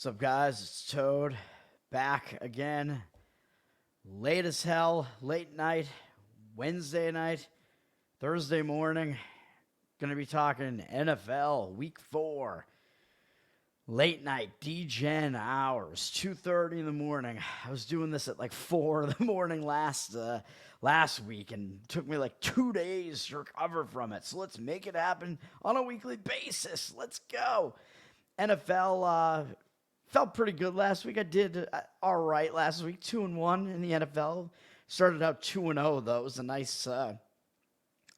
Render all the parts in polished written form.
What's up, guys? It's Toad back again. Late as hell, late night, Wednesday night, Thursday morning. Gonna be talking NFL Week 4. Late night, D-Gen hours, 2:30 in the morning. I was doing this at like 4 in the morning last week, and it took me like 2 days to recover from it. So let's make it happen on a weekly basis. Let's go. NFL felt pretty good last week. I did all right last week, 2-1 in the NFL. Started out 2-0 though. It was a nice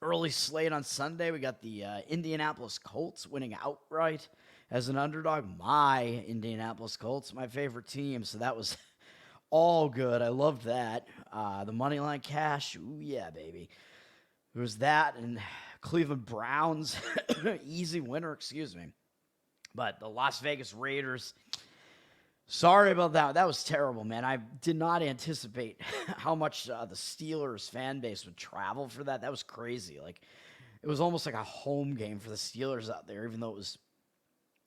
early slate on Sunday. We got the Indianapolis Colts winning outright as an underdog. My Indianapolis Colts, my favorite team, so that was all good. I loved that. The Moneyline cash, ooh yeah, baby. There was that, and Cleveland Browns, easy winner, excuse me. But the Las Vegas Raiders, sorry about that. That was terrible, man. I did not anticipate how much the Steelers fan base would travel for that. That was crazy. Like, it was almost like a home game for the Steelers out there, even though it was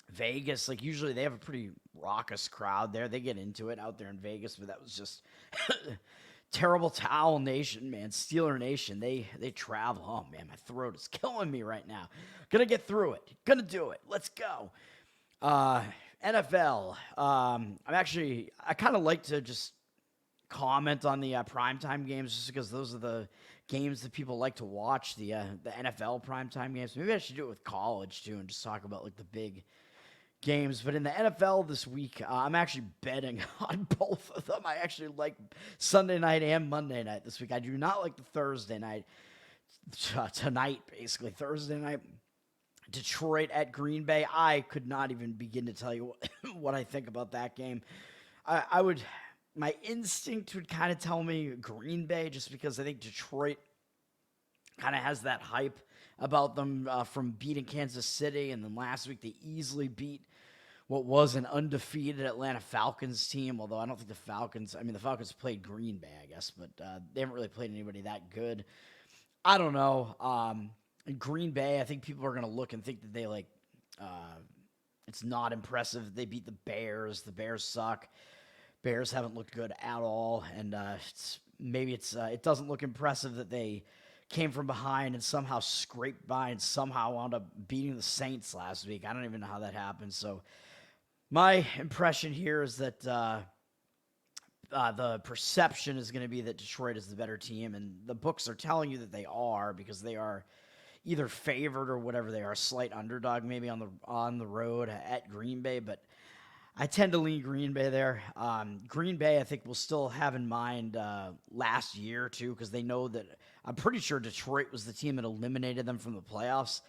Vegas. Like, usually they have a pretty raucous crowd there. They get into it out there in Vegas, but that was just terrible. Towel Nation, man. Steeler Nation, they travel. Oh, man, my throat is killing me right now. Gonna get through it. Gonna do it. Let's go. NFL. I kind of like to just comment on the primetime games just because those are the games that people like to watch, the NFL primetime games. Maybe I should do it with college too and just talk about like the big games. But in the NFL this week, I'm actually betting on both of them. I actually like Sunday night and Monday night this week. I do not like the Thursday night. Tonight, basically, Thursday night. Detroit at Green Bay. I could not even begin to tell you what I think about that game. My instinct would kind of tell me Green Bay, just because I think Detroit kind of has that hype about them from beating Kansas City, and then last week they easily beat what was an undefeated Atlanta Falcons team, although I don't think the Falcons played Green Bay, I guess, but they haven't really played anybody that good. I don't know. In Green Bay, I think people are going to look and think that they it's not impressive. They beat the Bears. The Bears suck. Bears haven't looked good at all, and it doesn't look impressive that they came from behind and somehow scraped by and somehow wound up beating the Saints last week. I don't even know how that happened. So my impression here is that the perception is going to be that Detroit is the better team, and the books are telling you that they are, because they are either favored or whatever. They are a slight underdog maybe on the road at Green Bay, but I tend to lean Green Bay there. Green Bay, I think, will still have in mind last year too, because they know that I'm pretty sure Detroit was the team that eliminated them from the playoffs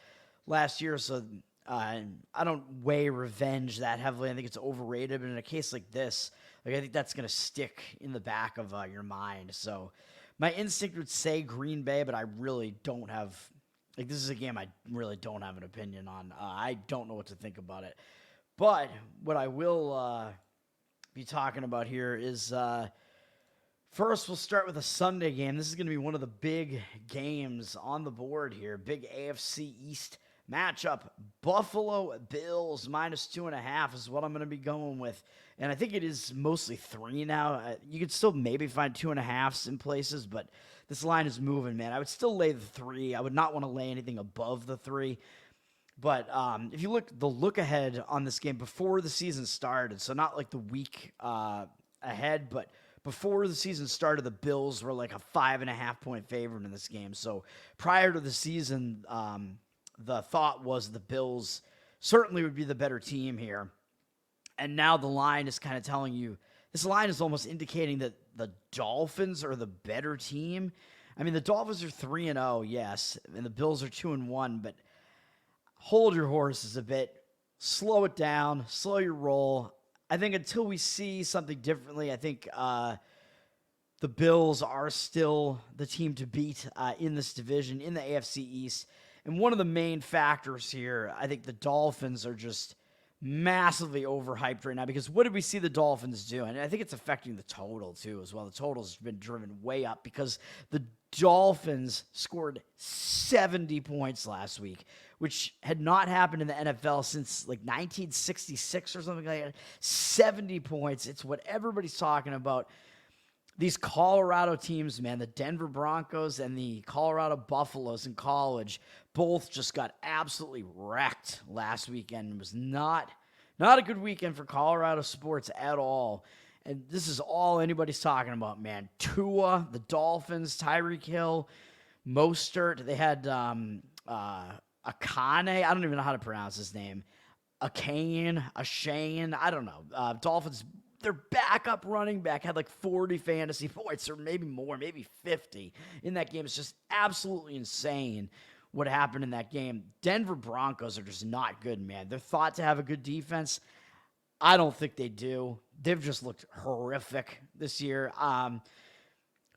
last year. So I don't weigh revenge that heavily. I think it's overrated, but in a case like this, I think that's going to stick in the back of your mind. So my instinct would say Green Bay, but I really don't have. This is a game I really don't have an opinion on. I don't know what to think about it. But what I will be talking about here is, first we'll start with a Sunday game. This is going to be one of the big games on the board here. Big AFC East matchup. Buffalo Bills -2.5 is what I'm going to be going with. And I think it is mostly 3 now. You could still maybe find 2.5s in places, but this line is moving, man. I would still lay the 3. I would not want to lay anything above the 3. But if you look ahead on this game before the season started, so not like the week ahead, but before the season started, the Bills were like a 5.5-point favorite in this game. So prior to the season, the thought was the Bills certainly would be the better team here. And now the line is kind of telling you, this line is almost indicating that the Dolphins are the better team. I mean, the Dolphins are 3-0, yes, and the Bills are 2-1, but hold your horses a bit, slow it down, slow your roll. I think until we see something differently, I think the Bills are still the team to beat in this division, in the AFC East. And one of the main factors here, I think the Dolphins are just massively overhyped right now, because what did we see the Dolphins do? And I think it's affecting the total too as well. The total's been driven way up because the Dolphins scored 70 points last week, which had not happened in the NFL since like 1966 or something like that. 70 points. It's what everybody's talking about. These Colorado teams, man, the Denver Broncos and the Colorado Buffaloes in college, both just got absolutely wrecked last weekend. It was not a good weekend for Colorado sports at all. And this is all anybody's talking about, man. Tua, the Dolphins, Tyreek Hill, Mostert. They had Akane. I don't even know how to pronounce his name. Ashane. I don't know. Dolphins, their backup running back had like 40 fantasy points or maybe more, maybe 50 in that game. It's just absolutely insane what happened in that game. Denver Broncos are just not good, man. They're thought to have a good defense. I don't think they do. They've just looked horrific this year.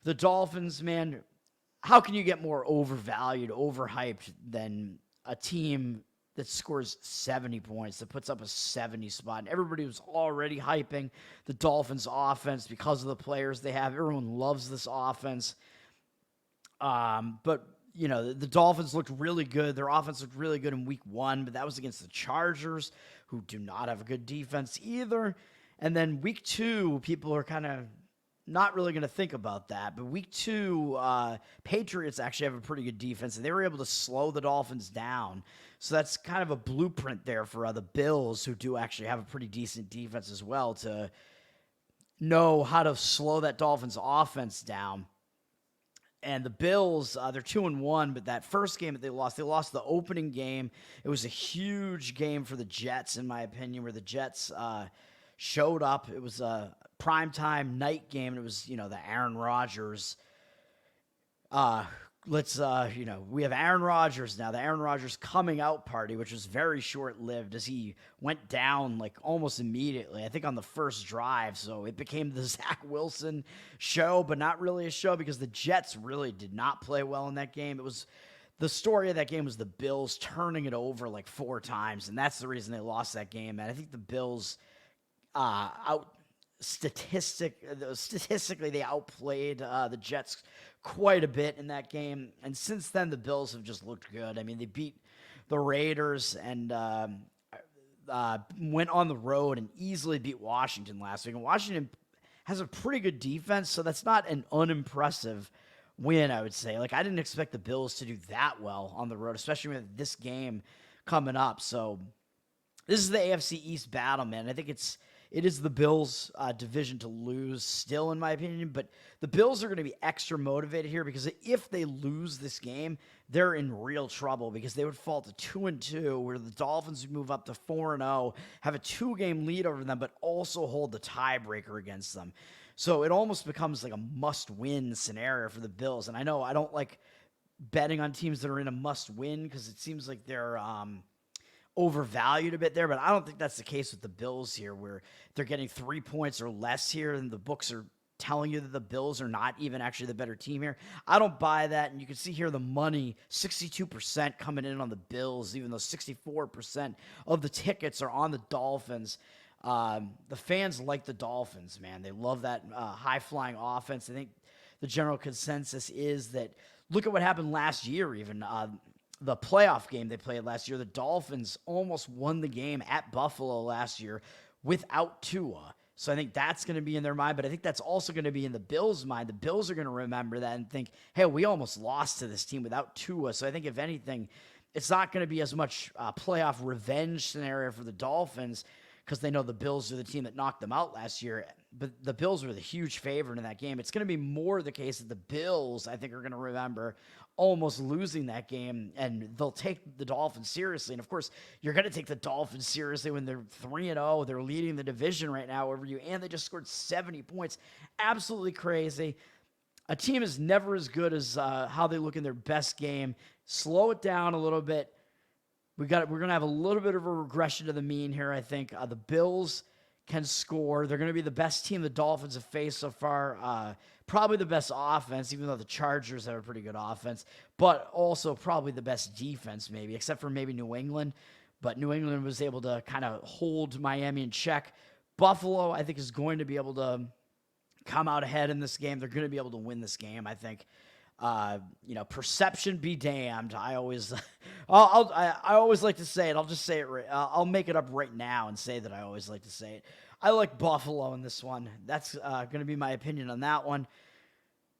The Dolphins, man, how can you get more overvalued, overhyped than a team that scores 70 points, that puts up a 70 spot? And everybody was already hyping the Dolphins offense because of the players they have. Everyone loves this offense. But, you know, the Dolphins looked really good. Their offense looked really good in week 1, but that was against the Chargers, who do not have a good defense either. And then week 2, people are kind of not really going to think about that. But week 2, Patriots actually have a pretty good defense, and they were able to slow the Dolphins down. So that's kind of a blueprint there for the Bills, who do actually have a pretty decent defense as well, to know how to slow that Dolphins offense down. And the Bills, they're 2-1, but that first game that they lost the opening game. It was a huge game for the Jets, in my opinion, where the Jets showed up. It was a primetime night game, and it was, the Aaron Rodgers. We have Aaron Rodgers now, the Aaron Rodgers coming out party, which was very short-lived as he went down like almost immediately, I think on the first drive. So it became the Zach Wilson show, but not really a show because the Jets really did not play well in that game. The story of that game was the Bills turning it over like 4 times, and that's the reason they lost that game. And I think the Bills statistically they outplayed the Jets quite a bit in that game. And since then, the Bills have just looked good. I mean, they beat the Raiders and went on the road and easily beat Washington last week. And Washington has a pretty good defense, so that's not an unimpressive win, I would say. Like, I didn't expect the Bills to do that well on the road, especially with this game coming up. So this is the AFC East battle, man. I think it is the Bills' division to lose still, in my opinion. But the Bills are going to be extra motivated here because if they lose this game, they're in real trouble because they would fall to 2-2, where the Dolphins would move up to 4-0, have a 2-game lead over them, but also hold the tiebreaker against them. So it almost becomes like a must-win scenario for the Bills. And I know I don't like betting on teams that are in a must-win because it seems like they're overvalued a bit there, but I don't think that's the case with the Bills here, where they're getting 3 points or less here, and the books are telling you that the Bills are not even actually the better team here. I don't buy that, and you can see here the money, 62% coming in on the Bills, even though 64% of the tickets are on the Dolphins. The fans like the Dolphins, man. They love that high-flying offense. I think the general consensus is that, look at what happened last year even. The playoff game they played last year, the Dolphins almost won the game at Buffalo last year without Tua. So I think that's going to be in their mind, but I think that's also going to be in the Bills' mind. The Bills are going to remember that and think, hey, we almost lost to this team without Tua. So I think, if anything, it's not going to be as much playoff revenge scenario for the Dolphins because they know the Bills are the team that knocked them out last year. But the Bills were the huge favorite in that game. It's going to be more the case that the Bills, I think, are going to remember almost losing that game, and they'll take the Dolphins seriously. And, of course, you're going to take the Dolphins seriously when they're 3-0. They're leading the division right now over you, and they just scored 70 points. Absolutely crazy. A team is never as good as how they look in their best game. Slow it down a little bit. We're going to have a little bit of a regression to the mean here, I think. The Bills can score. They're going to be the best team the Dolphins have faced so far. Probably the best offense, even though the Chargers have a pretty good offense, but also probably the best defense, maybe, except for maybe New England. But New England was able to kind of hold Miami in check. Buffalo, I think, is going to be able to come out ahead in this game. They're going to be able to win this game, I think. Perception be damned. I always, I always like to say it. I'll just say it. I'll make it up right now and say that I always like to say it. I like Buffalo in this one. That's going to be my opinion on that one.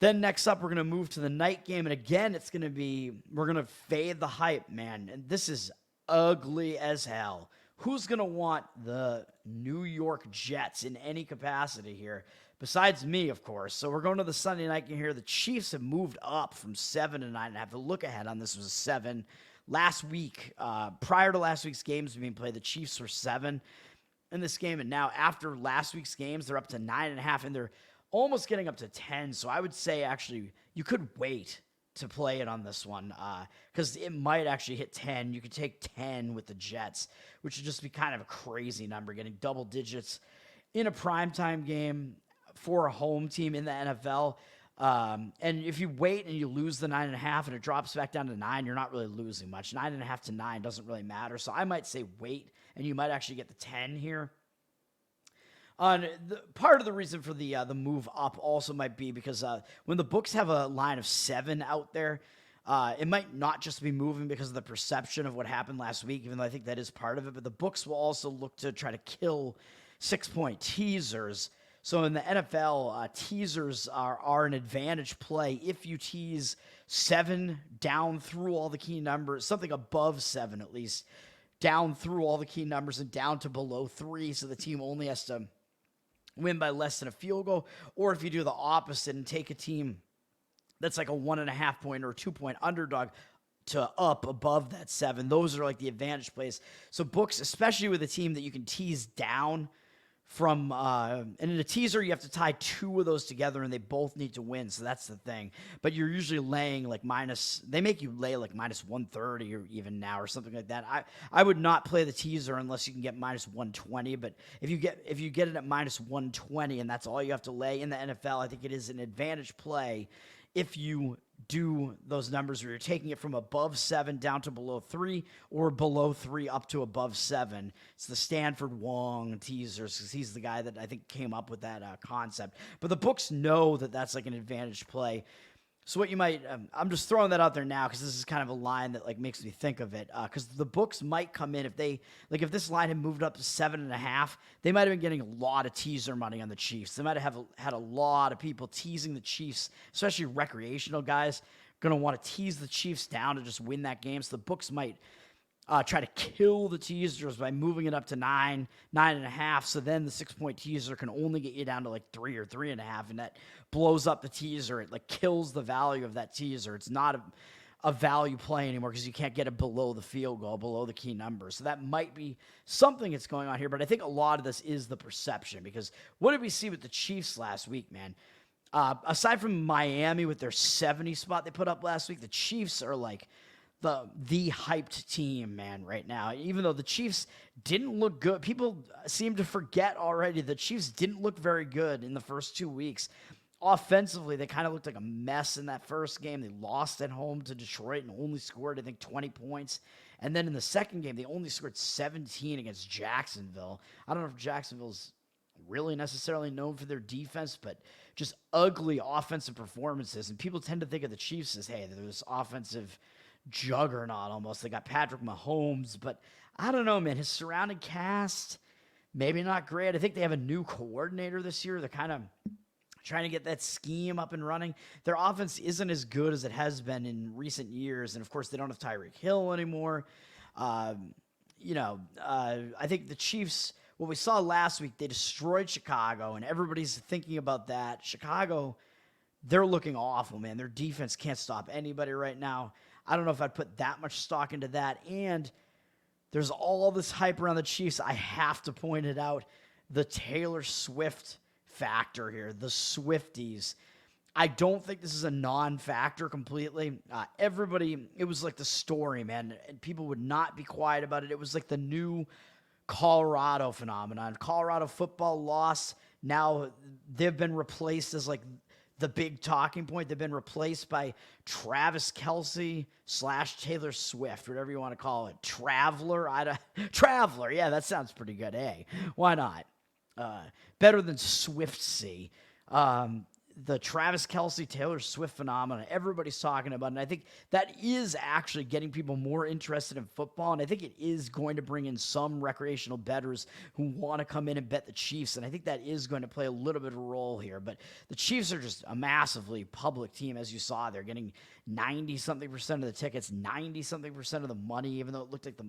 Then next up, we're going to move to the night game. And again, we're going to fade the hype, man. And this is ugly as hell. Who's going to want the New York Jets in any capacity here? Besides me, of course. So we're going to the Sunday night game here. The Chiefs have moved up from 7 to 9.5. The look ahead on this was a 7. Last week, prior to last week's games being played, the Chiefs were 7 in this game. And now after last week's games, they're up to 9.5, and they're almost getting up to 10. So I would say actually you could wait to play it on this one because it might actually hit 10. You could take 10 with the Jets, which would just be kind of a crazy number, getting double digits in a primetime game for a home team in the NFL. And if you wait and you lose the 9.5 and it drops back down to 9, you're not really losing much. 9.5 to 9 doesn't really matter. So I might say wait, and you might actually get the 10 here. Part of the reason for the move up also might be because when the books have a line of 7 out there, it might not just be moving because of the perception of what happened last week, even though I think that is part of it. But the books will also look to try to kill 6-point teasers. So in the NFL, teasers are an advantage play if you tease 7 down through all the key numbers, something above 7 at least, down through all the key numbers and down to below 3, so the team only has to win by less than a field goal. Or if you do the opposite and take a team that's like a 1.5 point or 2 point underdog to up above that 7, those are like the advantage plays. So books, especially with a team that you can tease down from, and in a teaser, you have to tie 2 of those together and they both need to win. So that's the thing. But you're usually laying like they make you lay like minus 130 or even now or something like that. I would not play the teaser unless you can get minus 120. But if you get it at minus 120 and that's all you have to lay in the NFL, I think it is an advantage play if you do those numbers where you're taking it from above 7 down to below 3 or below 3 up to above 7. It's the Stanford Wong teasers because he's the guy that I think came up with that concept. But the books know that that's like an advantage play. So what you might, I'm just throwing that out there now because this is kind of a line that like makes me think of it. Because the books might come in if this line had moved up to 7.5, they might have been getting a lot of teaser money on the Chiefs. They might have had a lot of people teasing the Chiefs, especially recreational guys, going to want to tease the Chiefs down to just win that game. So the books might try to kill the teasers by moving it up to 9.5. So then the 6-point teaser can only get you down to like 3 or 3.5, and that blows up the teaser. It like kills the value of that teaser. It's not a value play anymore because you can't get it below the field goal, below the key number. So that might be something that's going on here. But I think a lot of this is the perception because what did we see with the Chiefs last week, man? Aside from Miami with their 70 spot they put up last week, the Chiefs are like the hyped team, man, right now. Even though the Chiefs didn't look good, people seem to forget already the Chiefs didn't look very good in the first 2 weeks. Offensively, they kind of looked like a mess in that first game. They lost at home to Detroit and only scored, I think, 20 points. And then in the second game, they only scored 17 against Jacksonville. I don't know if Jacksonville's really necessarily known for their defense, but just ugly offensive performances. And people tend to think of the Chiefs as, hey, they're this offensive juggernaut almost. They got Patrick Mahomes, but I don't know, man. His surrounding cast, maybe not great. I think they have a new coordinator this year. They're kind of trying to get that scheme up and running. Their offense isn't as good as it has been in recent years, and of course, they don't have Tyreek Hill anymore. I think the Chiefs, what we saw last week, they destroyed Chicago, and everybody's thinking about that. Chicago, they're looking awful, man. Their defense can't stop anybody right now. I don't know if I'd put that much stock into that. And there's all this hype around the Chiefs. I have to point it out. The Taylor Swift factor here, the Swifties. I don't think this is a non-factor completely. It was like the story, man. And people would not be quiet about it. It was like the new Colorado phenomenon. Colorado football loss. Now they've been replaced as like the big talking point. They've been replaced by Travis Kelce / Taylor Swift, whatever you want to call it. Traveler. Traveler. Yeah, that sounds pretty good. Hey, why not? Better than Swiftsy. the Travis Kelce, Taylor Swift phenomenon everybody's talking about. And I think that is actually getting people more interested in football. And I think it is going to bring in some recreational bettors who want to come in and bet the Chiefs. And I think that is going to play a little bit of a role here. But the Chiefs are just a massively public team, as you saw. They're getting 90-something% of the tickets, 90-something% of the money, even though it looked like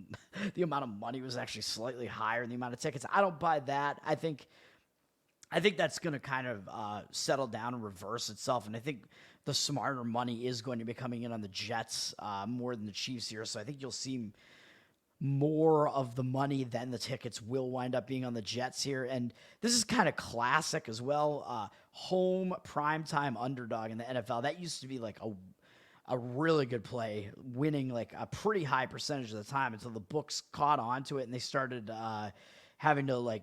the amount of money was actually slightly higher than the amount of tickets. I don't buy that. I think that's going to kind of settle down and reverse itself. And I think the smarter money is going to be coming in on the Jets more than the Chiefs here. So I think you'll see more of the money than the tickets will wind up being on the Jets here. And this is kind of classic as well. Home primetime underdog in the NFL. That used to be like a really good play, winning like a pretty high percentage of the time until the books caught on to it and they started having to like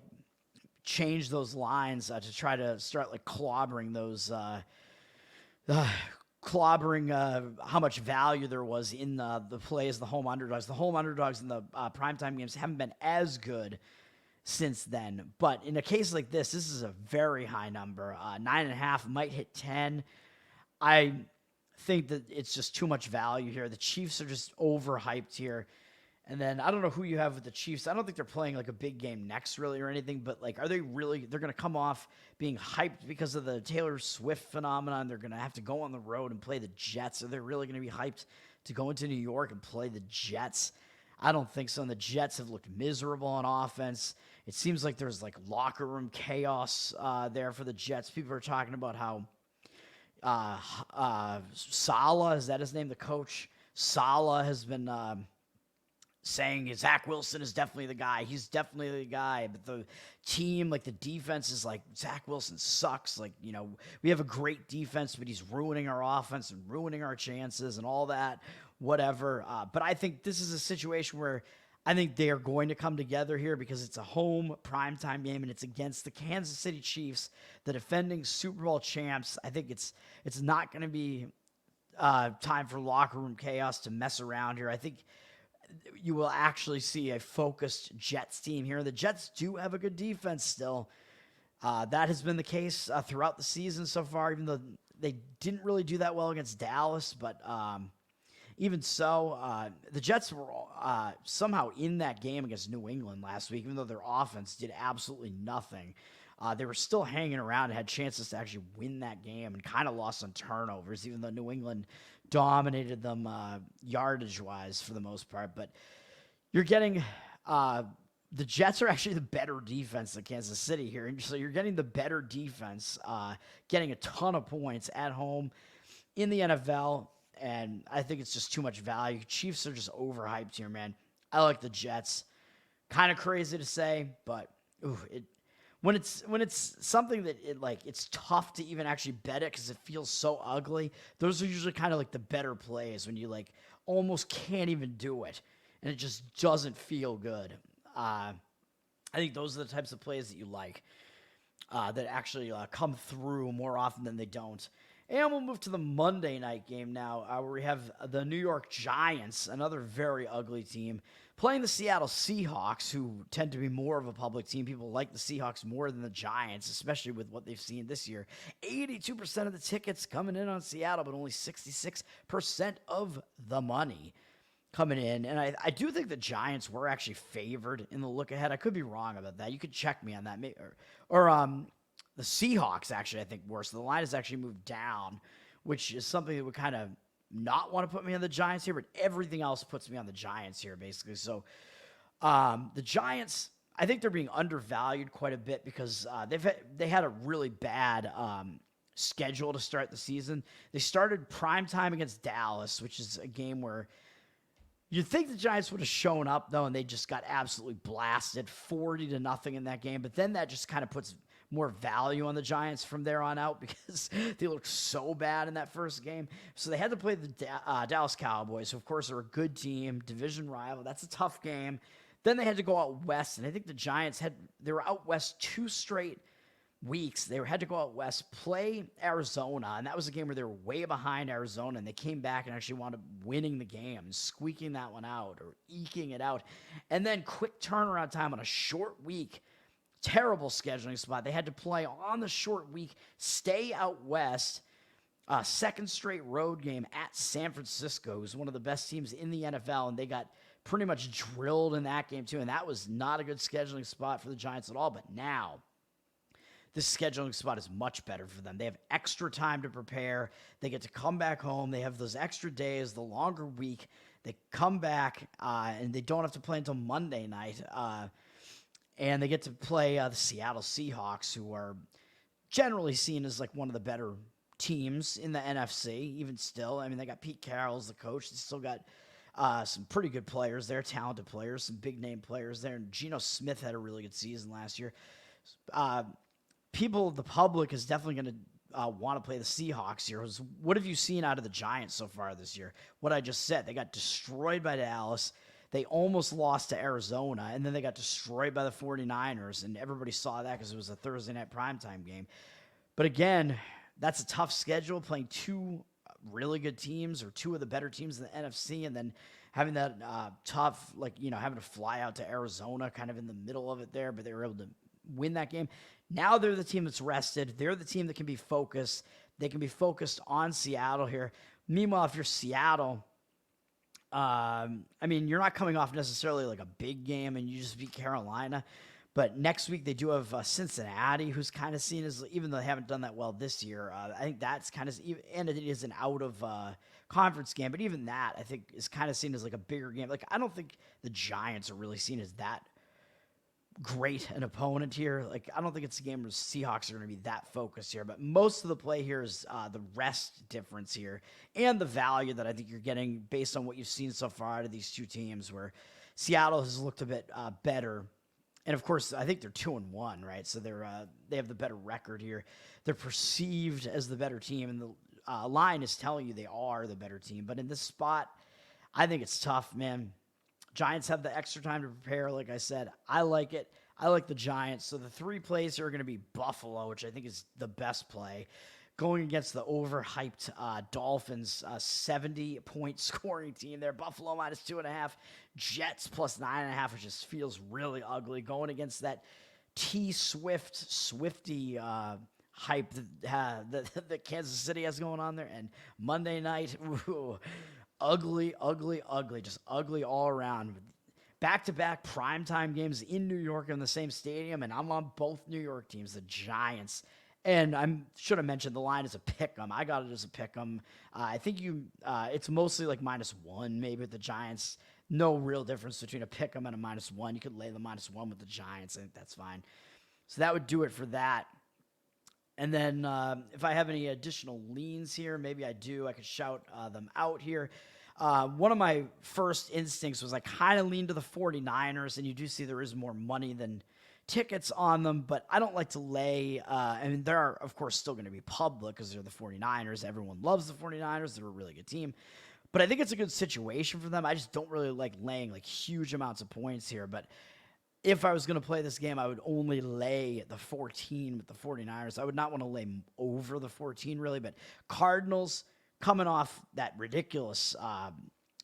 change those lines to try to start like clobbering those how much value there was in the plays, the home underdogs. The home underdogs in the primetime games haven't been as good since then. But in a case like this is a very high number. 9.5 might hit 10. I think that it's just too much value here. The Chiefs are just overhyped here. And then I don't know who you have with the Chiefs. I don't think they're playing like a big game next really or anything, but like, are they really, they're going to come off being hyped because of the Taylor Swift phenomenon. They're going to have to go on the road and play the Jets. Are they really going to be hyped to go into New York and play the Jets? I don't think so. And the Jets have looked miserable on offense. It seems like there's like locker room chaos there for the Jets. People are talking about how Saleh, is that his name? The coach Saleh has been, saying Zach Wilson is definitely the guy. He's definitely the guy. But the team, like the defense is like, Zach Wilson sucks. Like, you know, we have a great defense, but he's ruining our offense and ruining our chances and all that, whatever. But I think this is a situation where I think they are going to come together here because it's a home primetime game and it's against the Kansas City Chiefs, the defending Super Bowl champs. I think it's not going to be time for locker room chaos to mess around here. I think you will actually see a focused Jets team here. The Jets do have a good defense still. That has been the case throughout the season so far, even though they didn't really do that well against Dallas. But even so, the Jets were somehow in that game against New England last week, even though their offense did absolutely nothing. They were still hanging around and had chances to actually win that game and kind of lost on turnovers, even though New England dominated them yardage-wise for the most part. But you're getting the Jets are actually the better defense than Kansas City here. And so you're getting the better defense, getting a ton of points at home in the NFL. And I think it's just too much value. Chiefs are just overhyped here, man. I like the Jets. Kind of crazy to say, but when it's something that it's tough to even actually bet it because it feels so ugly. Those are usually kind of like the better plays when you like almost can't even do it and it just doesn't feel good. I think those are the types of plays that you like that actually come through more often than they don't. And we'll move to the Monday night game now, where we have the New York Giants, another very ugly team, playing the Seattle Seahawks, who tend to be more of a public team. People like the Seahawks more than the Giants, especially with what they've seen this year. 82% of the tickets coming in on Seattle, but only 66% of the money coming in. And I do think the Giants were actually favored in the look ahead. I could be wrong about that. You could check me on that. The Seahawks, actually, I think, worse. The line has actually moved down, which is something that would kind of not want to put me on the Giants here, but everything else puts me on the Giants here, basically. So the Giants, I think they're being undervalued quite a bit because they had a really bad schedule to start the season. They started primetime against Dallas, which is a game where you'd think the Giants would have shown up, though, and they just got absolutely blasted 40-0 in that game. But then that just kind of puts more value on the Giants from there on out because they looked so bad in that first game. So they had to play the Dallas Cowboys, who, of course, are a good team, division rival. That's a tough game. Then they had to go out west, and I think the Giants they were out west 2 straight weeks. They had to go out west, play Arizona, and that was a game where they were way behind Arizona, and they came back and actually wound up winning the game, squeaking that one out or eking it out. And then quick turnaround time on a short week Terrible scheduling spot. They had to play on the short week, stay out west, second straight road game at San Francisco, who's one of the best teams in the NFL, and they got pretty much drilled in that game too, and that was not a good scheduling spot for the Giants at all. But now, this scheduling spot is much better for them. They have extra time to prepare. They get to come back home. They have those extra days, the longer week. They come back, and they don't have to play until Monday night. And they get to play the Seattle Seahawks, who are generally seen as like one of the better teams in the NFC, even still. I mean, they got Pete Carroll as the coach. They still got some pretty good players there, talented players, some big-name players there. And Geno Smith had a really good season last year. People, the public, is definitely going to want to play the Seahawks here. What have you seen out of the Giants so far this year? What I just said. They got destroyed by Dallas. They almost lost to Arizona, and then they got destroyed by the 49ers, and everybody saw that because it was a Thursday night primetime game. But again, that's a tough schedule, playing two really good teams or two of the better teams in the NFC, and then having that tough, having to fly out to Arizona kind of in the middle of it there, but they were able to win that game. Now they're the team that's rested. They're the team that can be focused. They can be focused on Seattle here. Meanwhile, if you're Seattle, you're not coming off necessarily like a big game and you just beat Carolina. But next week they do have Cincinnati, who's kind of seen as, even though they haven't done that well this year, I think that's kind of, and it is an out of conference game, but even that I think is kind of seen as like a bigger game. Like, I don't think the Giants are really seen as that great an opponent here. Like, I don't think it's a game where Seahawks are going to be that focused here, but most of the play here is the rest difference here and the value that I think you're getting based on what you've seen so far out of these two teams, where Seattle has looked a bit better. And of course, I think they're 2-1, right? So they have the better record here. They're perceived as the better team, and the line is telling you they are the better team. But in this spot, I think it's tough, man. Giants have the extra time to prepare, like I said. I like it. I like the Giants. So the three plays here are going to be Buffalo, which I think is the best play, going against the overhyped Dolphins, 70-point scoring team there. Buffalo minus 2.5, Jets plus 9.5, which just feels really ugly. Going against that Swifty hype that Kansas City has going on there. And Monday night, ooh, ugly, just ugly all around. Back-to-back primetime games in New York in the same stadium, and I'm on both New York teams, the Giants. And I should have mentioned the line is a pick'em. I got it as a pick'em. I think it's mostly like -1 maybe with the Giants. No real difference between a pick'em and a -1. You could lay the -1 with the Giants. I think that's fine. So that would do it for that. And then if I have any additional leans here, maybe I do. I could shout them out here. One of my first instincts was I kind of lean to the 49ers, and you do see there is more money than tickets on them, but I don't like to lay. They're, of course, still going to be public because they're the 49ers. Everyone loves the 49ers. They're a really good team. But I think it's a good situation for them. I just don't really like laying like huge amounts of points here. But if I was going to play this game, I would only lay the 14 with the 49ers. I would not want to lay over the 14, really. But Cardinals coming off that ridiculous,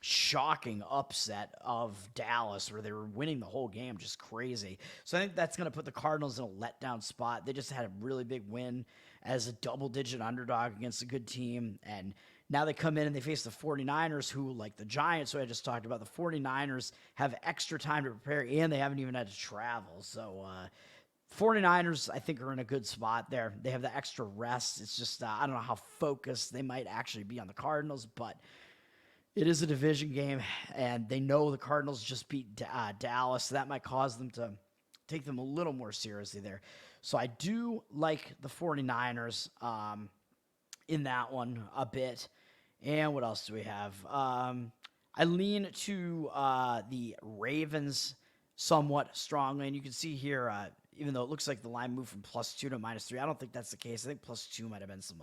shocking upset of Dallas where they were winning the whole game, just crazy. So I think that's going to put the Cardinals in a letdown spot. They just had a really big win as a double-digit underdog against a good team. And now they come in and they face the 49ers, who, like the Giants, who I just talked about, the 49ers have extra time to prepare, and they haven't even had to travel. So 49ers, I think, are in a good spot there. They have the extra rest. It's just, I don't know how focused they might actually be on the Cardinals, but it is a division game, and they know the Cardinals just beat Dallas, so that might cause them to take them a little more seriously there. So I do like the 49ers in that one a bit. And what else do we have? I lean to the Ravens somewhat strongly, and you can see here, even though it looks like the line moved from +2 to -3, I don't think that's the case. I think +2 might have been some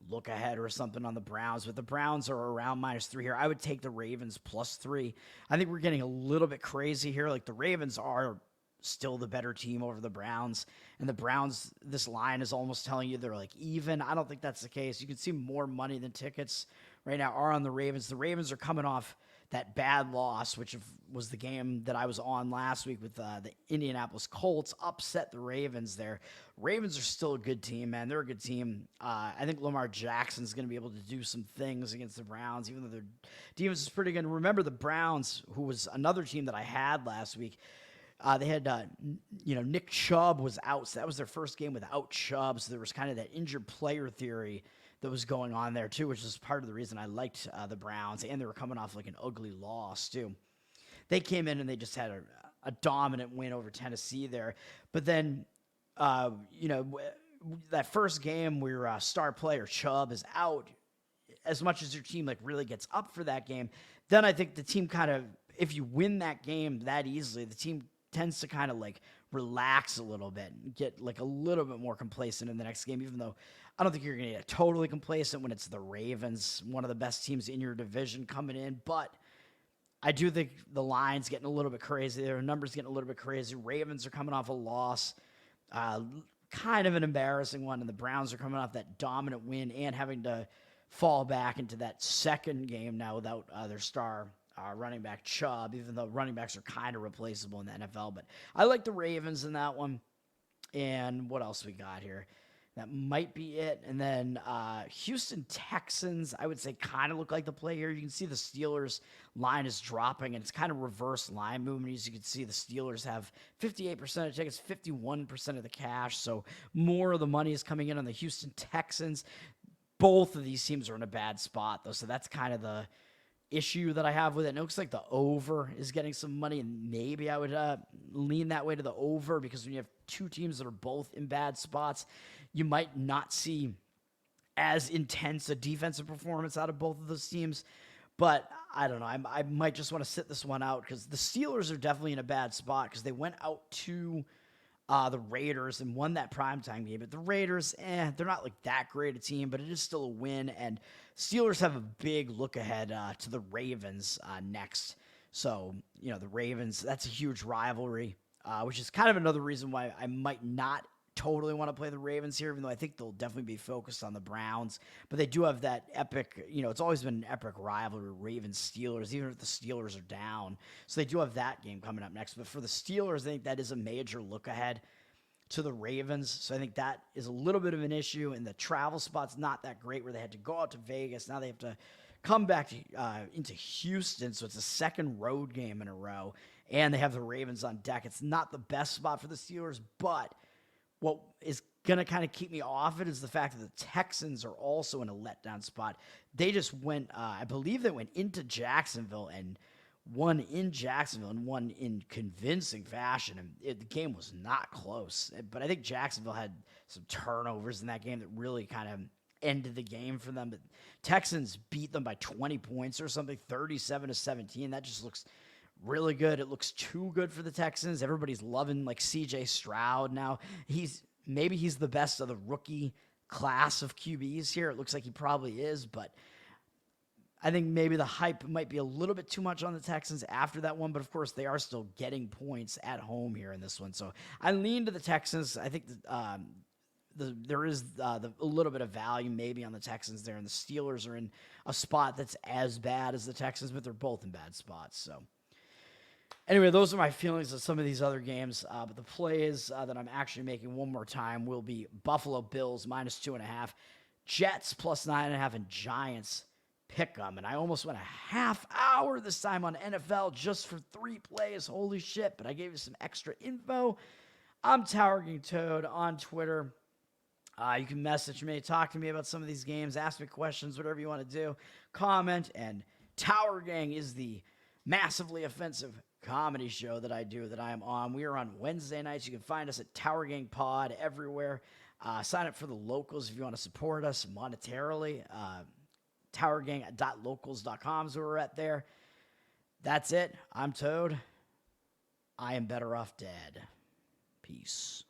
look ahead or something on the Browns, but the Browns are around -3 here. I would take the Ravens +3. I think we're getting a little bit crazy here. Like, the Ravens are still the better team over the Browns, and the Browns, this line is almost telling you they're even. I don't think that's the case. You can see more money than tickets right now are on the Ravens. The Ravens are coming off that bad loss, which was the game that I was on last week with the Indianapolis Colts, upset the Ravens there. Ravens are still a good team, man. They're a good team. I think Lamar Jackson's going to be able to do some things against the Browns, even though their defense is pretty good. Remember the Browns, who was another team that I had last week. They had, Nick Chubb was out. So that was their first game without Chubb. So there was kind of that injured player theory that was going on there too, which is part of the reason I liked the Browns. And they were coming off like an ugly loss too. They came in and they just had a dominant win over Tennessee there. But then, that first game where star player Chubb is out, as much as your team like really gets up for that game, then I think the team kind of, if you win that game that easily, the team tends to kind of like relax a little bit and get like a little bit more complacent in the next game, even though I don't think you're going to get totally complacent when it's the Ravens, one of the best teams in your division coming in. But I do think the line's getting a little bit crazy. Their numbers getting a little bit crazy. Ravens are coming off a loss, kind of an embarrassing one, and the Browns are coming off that dominant win and having to fall back into that second game now without their star running back Chubb, even though running backs are kind of replaceable in the NFL. But I like the Ravens in that one. And what else we got here? That might be it. And then Houston Texans, I would say, kind of look like the play here. You can see the Steelers line is dropping, and it's kind of reverse line movement. As you can see, the Steelers have 58% of tickets, 51% of the cash. So more of the money is coming in on the Houston Texans. Both of these teams are in a bad spot, though. So that's kind of the issue that I have with it. And it looks like the over is getting some money, and maybe I would lean that way to the over, because when you have two teams that are both in bad spots, you might not see as intense a defensive performance out of both of those teams. But I don't know. I might just want to sit this one out, because the Steelers are definitely in a bad spot because they went out to the Raiders and won that primetime game. But the Raiders, they're not like that great a team, but it is still a win. And Steelers have a big look ahead to the Ravens next. So, the Ravens, that's a huge rivalry, which is kind of another reason why I might not totally want to play the Ravens here, even though I think they'll definitely be focused on the Browns. But they do have that epic, it's always been an epic rivalry, Ravens-Steelers, even if the Steelers are down. So they do have that game coming up next. But for the Steelers, I think that is a major look ahead to the Ravens. So I think that is a little bit of an issue. And the travel spot's not that great, where they had to go out to Vegas. Now they have to come back into Houston. So it's a second road game in a row. And they have the Ravens on deck. It's not the best spot for the Steelers, but what is going to kind of keep me off it is the fact that the Texans are also in a letdown spot. They just went, I believe they went into Jacksonville and won in Jacksonville and won in convincing fashion. And the game was not close. But I think Jacksonville had some turnovers in that game that really kind of ended the game for them. But Texans beat them by 20 points or something, 37-17. That just looks really good. It looks too good for the Texans. Everybody's loving like CJ Stroud now. He's the best of the rookie class of QBs here. It looks like he probably is, but I think maybe the hype might be a little bit too much on the Texans after that one. But of course, they are still getting points at home here in this one. So I lean to the Texans. I think there is a little bit of value maybe on the Texans there, and the Steelers are in a spot that's as bad as the Texans, but they're both in bad spots. So anyway, those are my feelings of some of these other games. But the plays that I'm actually making one more time will be Buffalo Bills -2.5, Jets +9.5, and Giants pick them. And I almost went a half hour this time on NFL just for 3 plays. Holy shit. But I gave you some extra info. I'm Tower Gang Toad on Twitter. You can message me, talk to me about some of these games, ask me questions, whatever you want to do. Comment. And Tower Gang is the massively offensive comedy show that I do, that I am on. We are on Wednesday nights. You can find us at Tower Gang Pod everywhere. Sign up for the locals if you want to support us monetarily. TowerGang.locals.com is where we're at there. That's it. I'm Toad. I am better off dead. Peace.